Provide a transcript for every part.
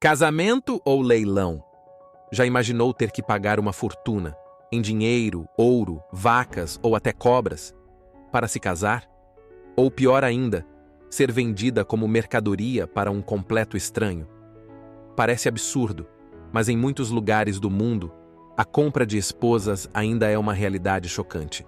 Casamento ou leilão? Já imaginou ter que pagar uma fortuna, em dinheiro, ouro, vacas ou até cobras, para se casar? Ou pior ainda, ser vendida como mercadoria para um completo estranho? Parece absurdo, mas em muitos lugares do mundo, a compra de esposas ainda é uma realidade chocante.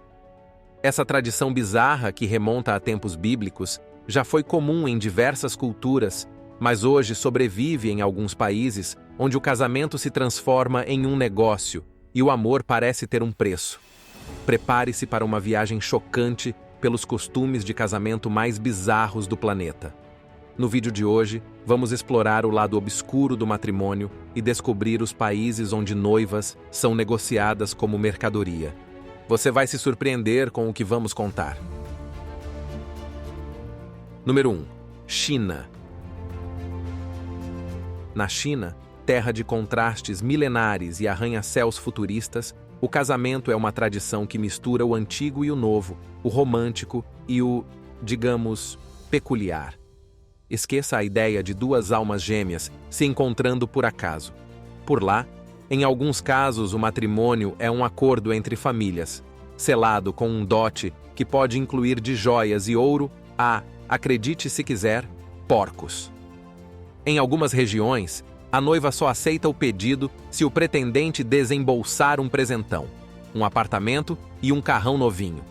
Essa tradição bizarra, que remonta a tempos bíblicos, já foi comum em diversas culturas, mas hoje sobrevive em alguns países onde o casamento se transforma em um negócio e o amor parece ter um preço. Prepare-se para uma viagem chocante pelos costumes de casamento mais bizarros do planeta. No vídeo de hoje, vamos explorar o lado obscuro do matrimônio e descobrir os países onde noivas são negociadas como mercadoria. Você vai se surpreender com o que vamos contar. Número 1. China. Na China, terra de contrastes milenares e arranha-céus futuristas, o casamento é uma tradição que mistura o antigo e o novo, o romântico e o, digamos, peculiar. Esqueça a ideia de duas almas gêmeas se encontrando por acaso. Por lá, em alguns casos, o matrimônio é um acordo entre famílias, selado com um dote que pode incluir de joias e ouro a, acredite se quiser, porcos. Em algumas regiões, a noiva só aceita o pedido se o pretendente desembolsar um presentão, um apartamento e um carrão novinho.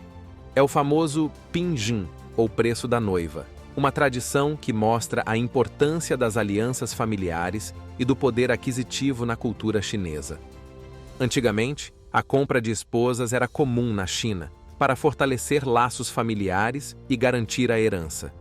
É o famoso pinjin, ou preço da noiva, uma tradição que mostra a importância das alianças familiares e do poder aquisitivo na cultura chinesa. Antigamente, a compra de esposas era comum na China, para fortalecer laços familiares e garantir a herança.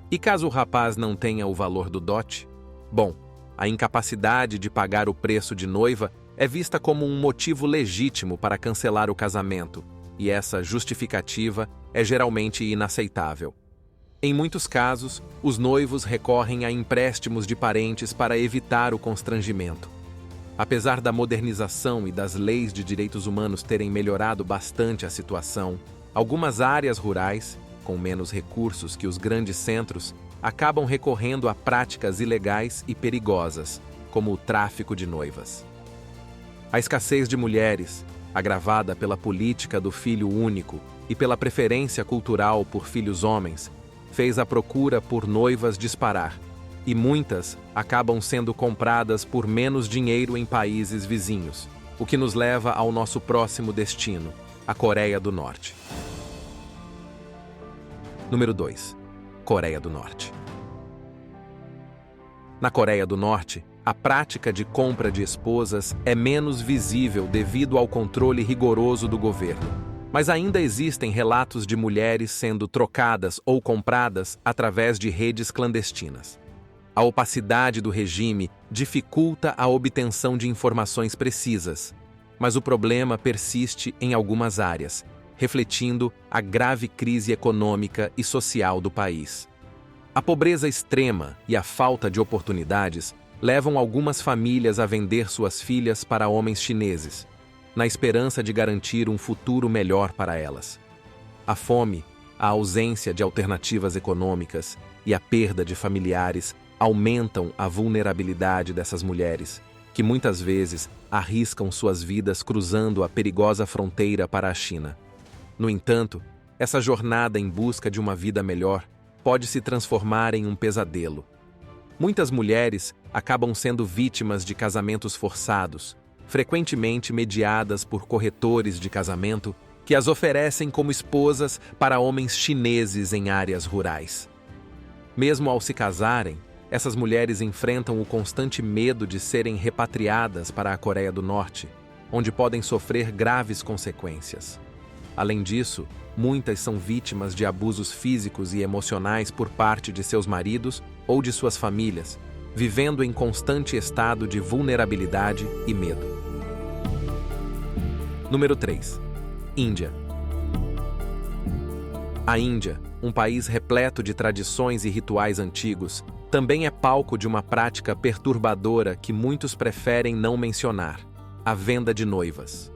E caso o rapaz não tenha o valor do dote? Bom, a incapacidade de pagar o preço de noiva é vista como um motivo legítimo para cancelar o casamento, e essa justificativa é geralmente inaceitável. Em muitos casos, os noivos recorrem a empréstimos de parentes para evitar o constrangimento. Apesar da modernização e das leis de direitos humanos terem melhorado bastante a situação, algumas áreas rurais, com menos recursos que os grandes centros, acabam recorrendo a práticas ilegais e perigosas, como o tráfico de noivas. A escassez de mulheres, agravada pela política do filho único e pela preferência cultural por filhos homens, fez a procura por noivas disparar, e muitas acabam sendo compradas por menos dinheiro em países vizinhos, o que nos leva ao nosso próximo destino, a Coreia do Norte. Número 2. Coreia do Norte. Na Coreia do Norte, a prática de compra de esposas é menos visível devido ao controle rigoroso do governo, mas ainda existem relatos de mulheres sendo trocadas ou compradas através de redes clandestinas. A opacidade do regime dificulta a obtenção de informações precisas, mas o problema persiste em algumas áreas, refletindo a grave crise econômica e social do país. A pobreza extrema e a falta de oportunidades levam algumas famílias a vender suas filhas para homens chineses, na esperança de garantir um futuro melhor para elas. A fome, a ausência de alternativas econômicas e a perda de familiares aumentam a vulnerabilidade dessas mulheres, que muitas vezes arriscam suas vidas cruzando a perigosa fronteira para a China. No entanto, essa jornada em busca de uma vida melhor pode se transformar em um pesadelo. Muitas mulheres acabam sendo vítimas de casamentos forçados, frequentemente mediadas por corretores de casamento que as oferecem como esposas para homens chineses em áreas rurais. Mesmo ao se casarem, essas mulheres enfrentam o constante medo de serem repatriadas para a Coreia do Norte, onde podem sofrer graves consequências. Além disso, muitas são vítimas de abusos físicos e emocionais por parte de seus maridos ou de suas famílias, vivendo em constante estado de vulnerabilidade e medo. Número 3. Índia. A Índia, um país repleto de tradições e rituais antigos, também é palco de uma prática perturbadora que muitos preferem não mencionar: a venda de noivas.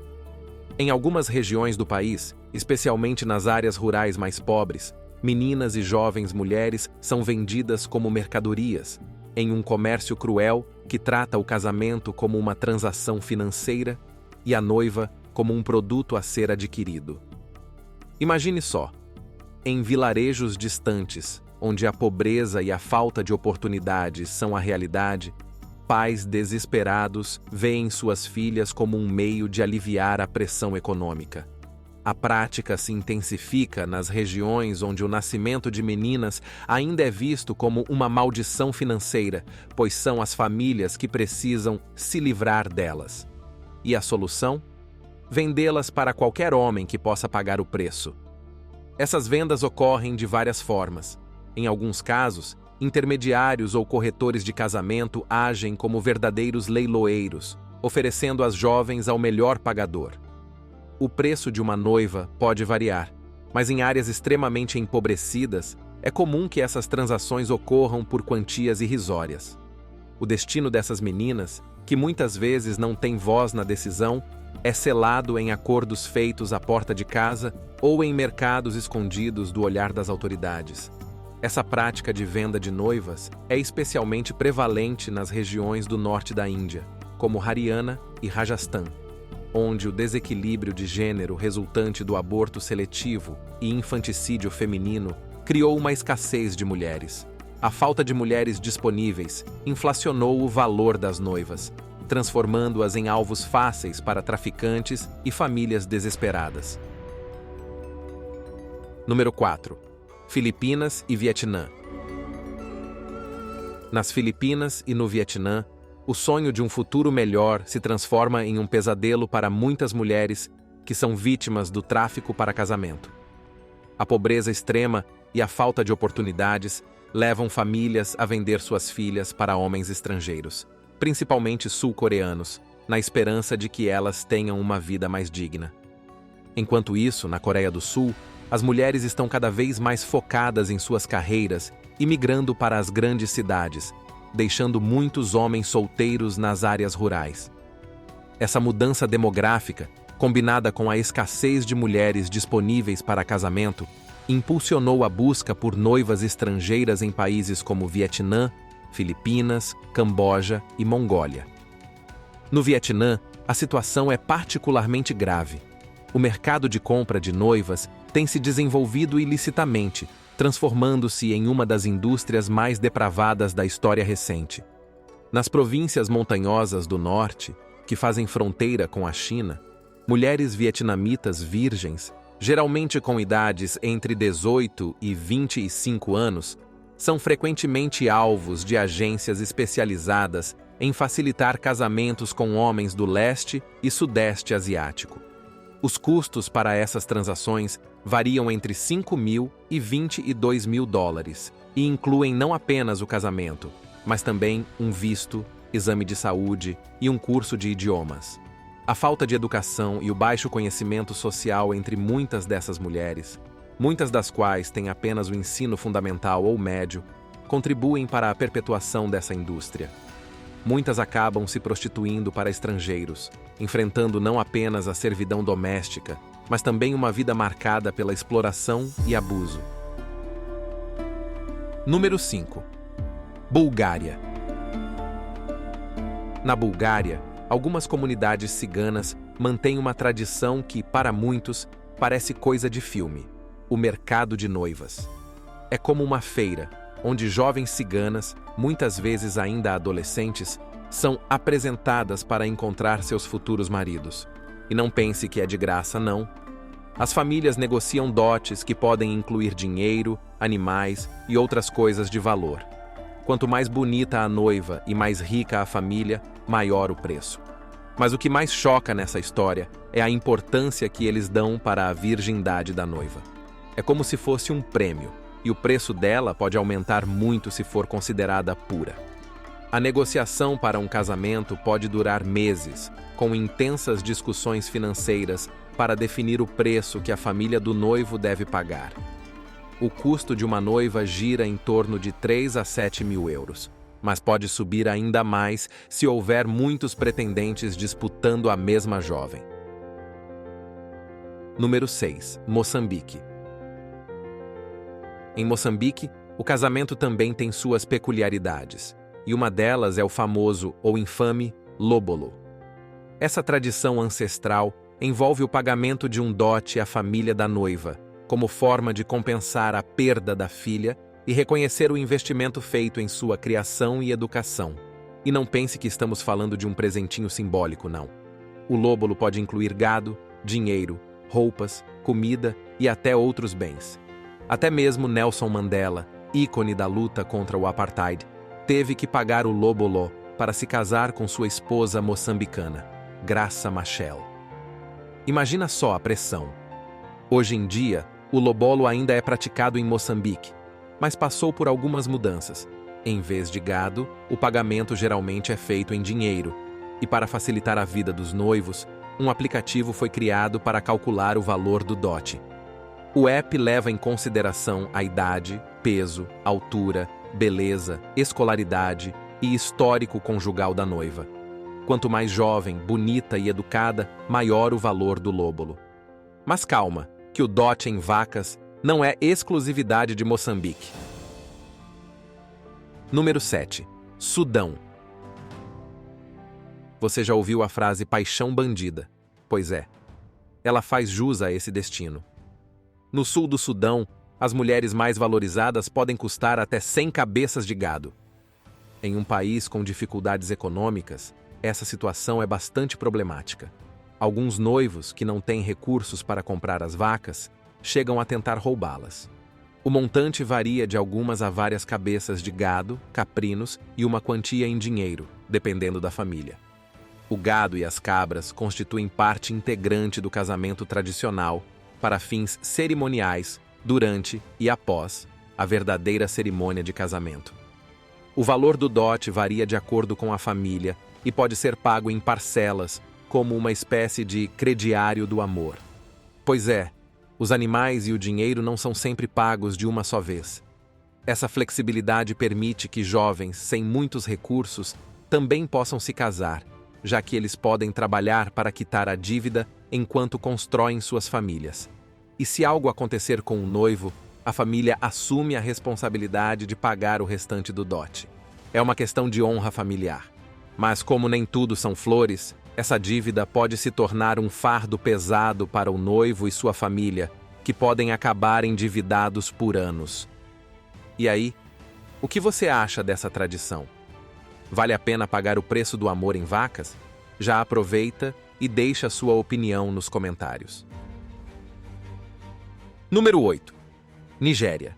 Em algumas regiões do país, especialmente nas áreas rurais mais pobres, meninas e jovens mulheres são vendidas como mercadorias, em um comércio cruel que trata o casamento como uma transação financeira e a noiva como um produto a ser adquirido. Imagine só, em vilarejos distantes, onde a pobreza e a falta de oportunidades são a realidade, pais desesperados veem suas filhas como um meio de aliviar a pressão econômica. A prática se intensifica nas regiões onde o nascimento de meninas ainda é visto como uma maldição financeira, pois são as famílias que precisam se livrar delas. E a solução? Vendê-las para qualquer homem que possa pagar o preço. Essas vendas ocorrem de várias formas. Em alguns casos, intermediários ou corretores de casamento agem como verdadeiros leiloeiros, oferecendo as jovens ao melhor pagador. O preço de uma noiva pode variar, mas em áreas extremamente empobrecidas, é comum que essas transações ocorram por quantias irrisórias. O destino dessas meninas, que muitas vezes não têm voz na decisão, é selado em acordos feitos à porta de casa ou em mercados escondidos do olhar das autoridades. Essa prática de venda de noivas é especialmente prevalente nas regiões do norte da Índia, como Haryana e Rajasthan, onde o desequilíbrio de gênero resultante do aborto seletivo e infanticídio feminino criou uma escassez de mulheres. A falta de mulheres disponíveis inflacionou o valor das noivas, transformando-as em alvos fáceis para traficantes e famílias desesperadas. Número 4. Filipinas e Vietnã. Nas Filipinas e no Vietnã, o sonho de um futuro melhor se transforma em um pesadelo para muitas mulheres que são vítimas do tráfico para casamento. A pobreza extrema e a falta de oportunidades levam famílias a vender suas filhas para homens estrangeiros, principalmente sul-coreanos, na esperança de que elas tenham uma vida mais digna. Enquanto isso, na Coreia do Sul, as mulheres estão cada vez mais focadas em suas carreiras e migrando para as grandes cidades, deixando muitos homens solteiros nas áreas rurais. Essa mudança demográfica, combinada com a escassez de mulheres disponíveis para casamento, impulsionou a busca por noivas estrangeiras em países como Vietnã, Filipinas, Camboja e Mongólia. No Vietnã, a situação é particularmente grave. O mercado de compra de noivas tem se desenvolvido ilicitamente, transformando-se em uma das indústrias mais depravadas da história recente. Nas províncias montanhosas do norte, que fazem fronteira com a China, mulheres vietnamitas virgens, geralmente com idades entre 18 e 25 anos, são frequentemente alvos de agências especializadas em facilitar casamentos com homens do leste e sudeste asiático. Os custos para essas transações variam entre $5.000 e $22.000 e incluem não apenas o casamento, mas também um visto, exame de saúde e um curso de idiomas. A falta de educação e o baixo conhecimento social entre muitas dessas mulheres, muitas das quais têm apenas o ensino fundamental ou médio, contribuem para a perpetuação dessa indústria. Muitas acabam se prostituindo para estrangeiros, enfrentando não apenas a servidão doméstica, mas também uma vida marcada pela exploração e abuso. Número 5. Bulgária. Na Bulgária, algumas comunidades ciganas mantêm uma tradição que, para muitos, parece coisa de filme: o mercado de noivas. É como uma feira, onde jovens ciganas, muitas vezes ainda adolescentes, são apresentadas para encontrar seus futuros maridos. E não pense que é de graça, não. As famílias negociam dotes que podem incluir dinheiro, animais e outras coisas de valor. Quanto mais bonita a noiva e mais rica a família, maior o preço. Mas o que mais choca nessa história é a importância que eles dão para a virgindade da noiva. É como se fosse um prêmio, e o preço dela pode aumentar muito se for considerada pura. A negociação para um casamento pode durar meses, com intensas discussões financeiras para definir o preço que a família do noivo deve pagar. O custo de uma noiva gira em torno de 3 a 7 mil euros, mas pode subir ainda mais se houver muitos pretendentes disputando a mesma jovem. Número 6. Moçambique. Em Moçambique, o casamento também tem suas peculiaridades. e uma delas é o famoso ou infame lobolo. Essa tradição ancestral envolve o pagamento de um dote à família da noiva, como forma de compensar a perda da filha e reconhecer o investimento feito em sua criação e educação. E não pense que estamos falando de um presentinho simbólico, não. O lobolo pode incluir gado, dinheiro, roupas, comida e até outros bens. Até mesmo Nelson Mandela, ícone da luta contra o apartheid, teve que pagar o lobolo para se casar com sua esposa moçambicana, Graça Machel. Imagina só a pressão. Hoje em dia, o lobolo ainda é praticado em Moçambique, mas passou por algumas mudanças. Em vez de gado, o pagamento geralmente é feito em dinheiro, e para facilitar a vida dos noivos, um aplicativo foi criado para calcular o valor do dote. O app leva em consideração a idade, peso, altura, beleza, escolaridade e histórico conjugal da noiva. Quanto mais jovem, bonita e educada, maior o valor do lobolo. Mas calma, que o dote em vacas não é exclusividade de Moçambique. Número 7. Sudão. Você já ouviu a frase paixão bandida? Pois é. Ela faz jus a esse destino. No sul do Sudão, as mulheres mais valorizadas podem custar até 100 cabeças de gado. Em um país com dificuldades econômicas, essa situação é bastante problemática. Alguns noivos, que não têm recursos para comprar as vacas, chegam a tentar roubá-las. O montante varia de algumas a várias cabeças de gado, caprinos e uma quantia em dinheiro, dependendo da família. O gado e as cabras constituem parte integrante do casamento tradicional para fins cerimoniais durante e após a verdadeira cerimônia de casamento. O valor do dote varia de acordo com a família e pode ser pago em parcelas, como uma espécie de crediário do amor. Pois é, os animais e o dinheiro não são sempre pagos de uma só vez. Essa flexibilidade permite que jovens sem muitos recursos também possam se casar, já que eles podem trabalhar para quitar a dívida enquanto constroem suas famílias. E se algo acontecer com o noivo, a família assume a responsabilidade de pagar o restante do dote. É uma questão de honra familiar. Mas como nem tudo são flores, essa dívida pode se tornar um fardo pesado para o noivo e sua família, que podem acabar endividados por anos. E aí, o que você acha dessa tradição? Vale a pena pagar o preço do amor em vacas? Já aproveita e deixa sua opinião nos comentários. Número 8. Nigéria.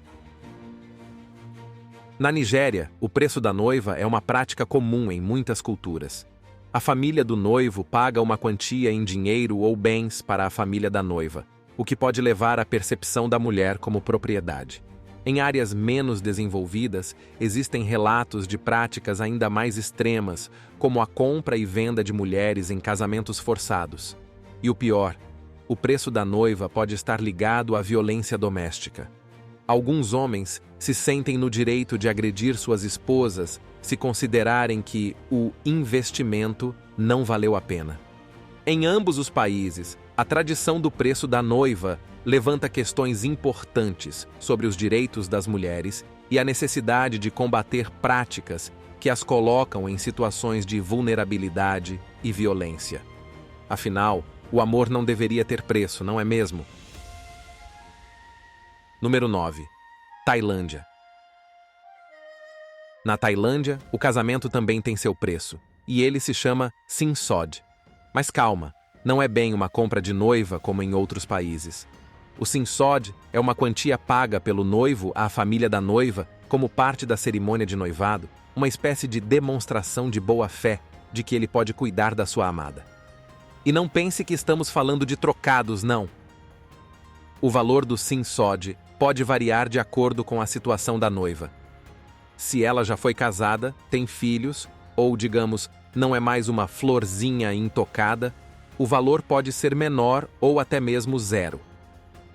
Na Nigéria, o preço da noiva é uma prática comum em muitas culturas. A família do noivo paga uma quantia em dinheiro ou bens para a família da noiva, o que pode levar à percepção da mulher como propriedade. Em áreas menos desenvolvidas, existem relatos de práticas ainda mais extremas, como a compra e venda de mulheres em casamentos forçados. E o pior, o preço da noiva pode estar ligado à violência doméstica. Alguns homens se sentem no direito de agredir suas esposas se considerarem que o investimento não valeu a pena. Em ambos os países, a tradição do preço da noiva levanta questões importantes sobre os direitos das mulheres e a necessidade de combater práticas que as colocam em situações de vulnerabilidade e violência. Afinal, o amor não deveria ter preço, não é mesmo? Número 9. Tailândia. Na Tailândia, o casamento também tem seu preço, e ele se chama sinsod. Mas calma, não é bem uma compra de noiva como em outros países. O sinsod é uma quantia paga pelo noivo à família da noiva como parte da cerimônia de noivado, uma espécie de demonstração de boa-fé de que ele pode cuidar da sua amada. E não pense que estamos falando de trocados, não. O valor do sinsod pode variar de acordo com a situação da noiva. Se ela já foi casada, tem filhos, ou, digamos, não é mais uma florzinha intocada, o valor pode ser menor ou até mesmo zero.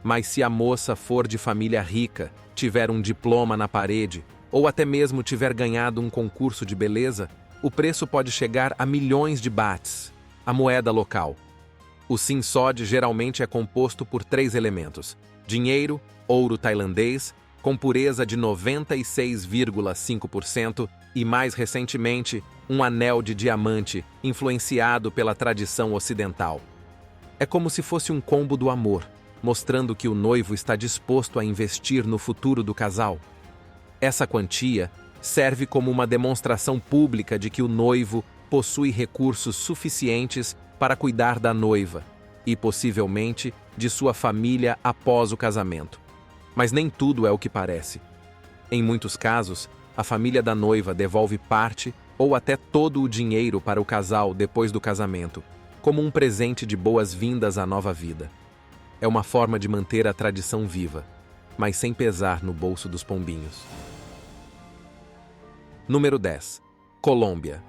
Mas se a moça for de família rica, tiver um diploma na parede, ou até mesmo tiver ganhado um concurso de beleza, o preço pode chegar a milhões de bahts, a moeda local. O sinsod geralmente é composto por 3 elementos: dinheiro, ouro tailandês, com pureza de 96,5% e, mais recentemente, um anel de diamante influenciado pela tradição ocidental. É como se fosse um combo do amor, mostrando que o noivo está disposto a investir no futuro do casal. Essa quantia serve como uma demonstração pública de que o noivo possui recursos suficientes para cuidar da noiva e, possivelmente, de sua família após o casamento. Mas nem tudo é o que parece. Em muitos casos, a família da noiva devolve parte ou até todo o dinheiro para o casal depois do casamento, como um presente de boas-vindas à nova vida. É uma forma de manter a tradição viva, mas sem pesar no bolso dos pombinhos. Número 10. Colômbia.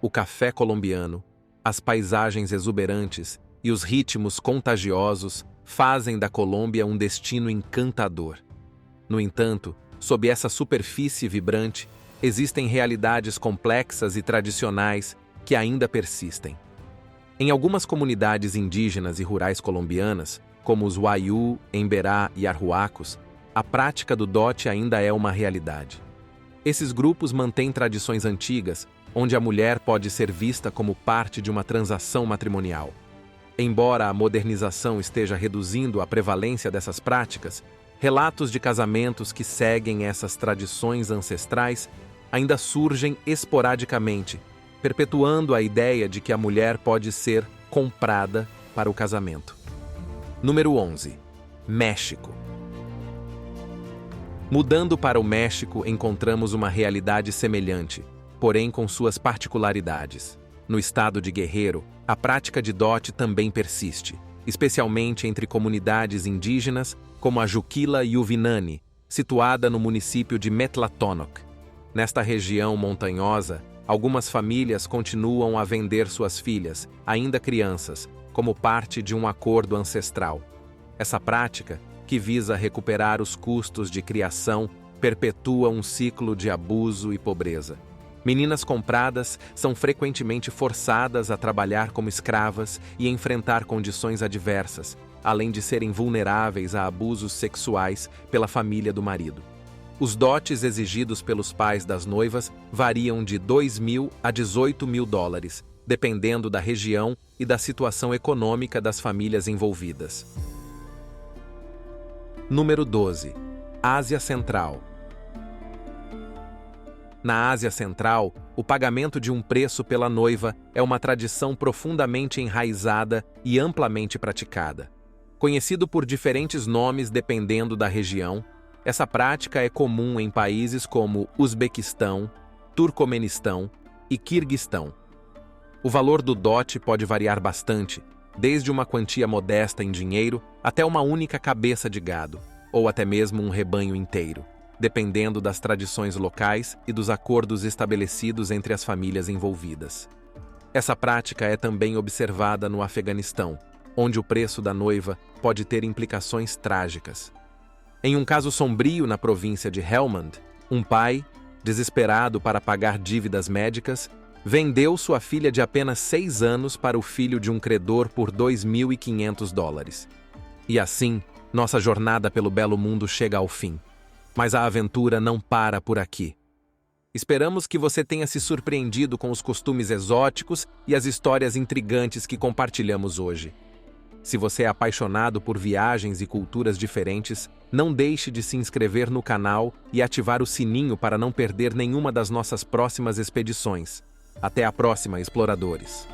O café colombiano, as paisagens exuberantes e os ritmos contagiosos fazem da Colômbia um destino encantador. No entanto, sob essa superfície vibrante, existem realidades complexas e tradicionais que ainda persistem. Em algumas comunidades indígenas e rurais colombianas, como os Wayuu, Emberá e Arhuacos, a prática do dote ainda é uma realidade. Esses grupos mantêm tradições antigas, onde a mulher pode ser vista como parte de uma transação matrimonial. Embora a modernização esteja reduzindo a prevalência dessas práticas, relatos de casamentos que seguem essas tradições ancestrais ainda surgem esporadicamente, perpetuando a ideia de que a mulher pode ser comprada para o casamento. Número 11. México. Mudando para o México, encontramos uma realidade semelhante, porém com suas particularidades. No estado de Guerrero, a prática de dote também persiste, especialmente entre comunidades indígenas como a Juquila Yuvinani, situada no município de Metlatónoc. Nesta região montanhosa, algumas famílias continuam a vender suas filhas, ainda crianças, como parte de um acordo ancestral. Essa prática, que visa recuperar os custos de criação, perpetua um ciclo de abuso e pobreza. Meninas compradas são frequentemente forçadas a trabalhar como escravas e enfrentar condições adversas, além de serem vulneráveis a abusos sexuais pela família do marido. Os dotes exigidos pelos pais das noivas variam de $2.000 a $18.000, dependendo da região e da situação econômica das famílias envolvidas. Número 12. Ásia Central. Na Ásia Central, o pagamento de um preço pela noiva é uma tradição profundamente enraizada e amplamente praticada. Conhecido por diferentes nomes dependendo da região, essa prática é comum em países como Uzbequistão, Turcomenistão e Quirguistão. O valor do dote pode variar bastante, desde uma quantia modesta em dinheiro até uma única cabeça de gado, ou até mesmo um rebanho inteiro, dependendo das tradições locais e dos acordos estabelecidos entre as famílias envolvidas. Essa prática é também observada no Afeganistão, onde o preço da noiva pode ter implicações trágicas. Em um caso sombrio na província de Helmand, um pai, desesperado para pagar dívidas médicas, vendeu sua filha de apenas 6 anos para o filho de um credor por $2.500. E assim, nossa jornada pelo belo mundo chega ao fim. Mas a aventura não para por aqui. Esperamos que você tenha se surpreendido com os costumes exóticos e as histórias intrigantes que compartilhamos hoje. Se você é apaixonado por viagens e culturas diferentes, não deixe de se inscrever no canal e ativar o sininho para não perder nenhuma das nossas próximas expedições. Até a próxima, exploradores!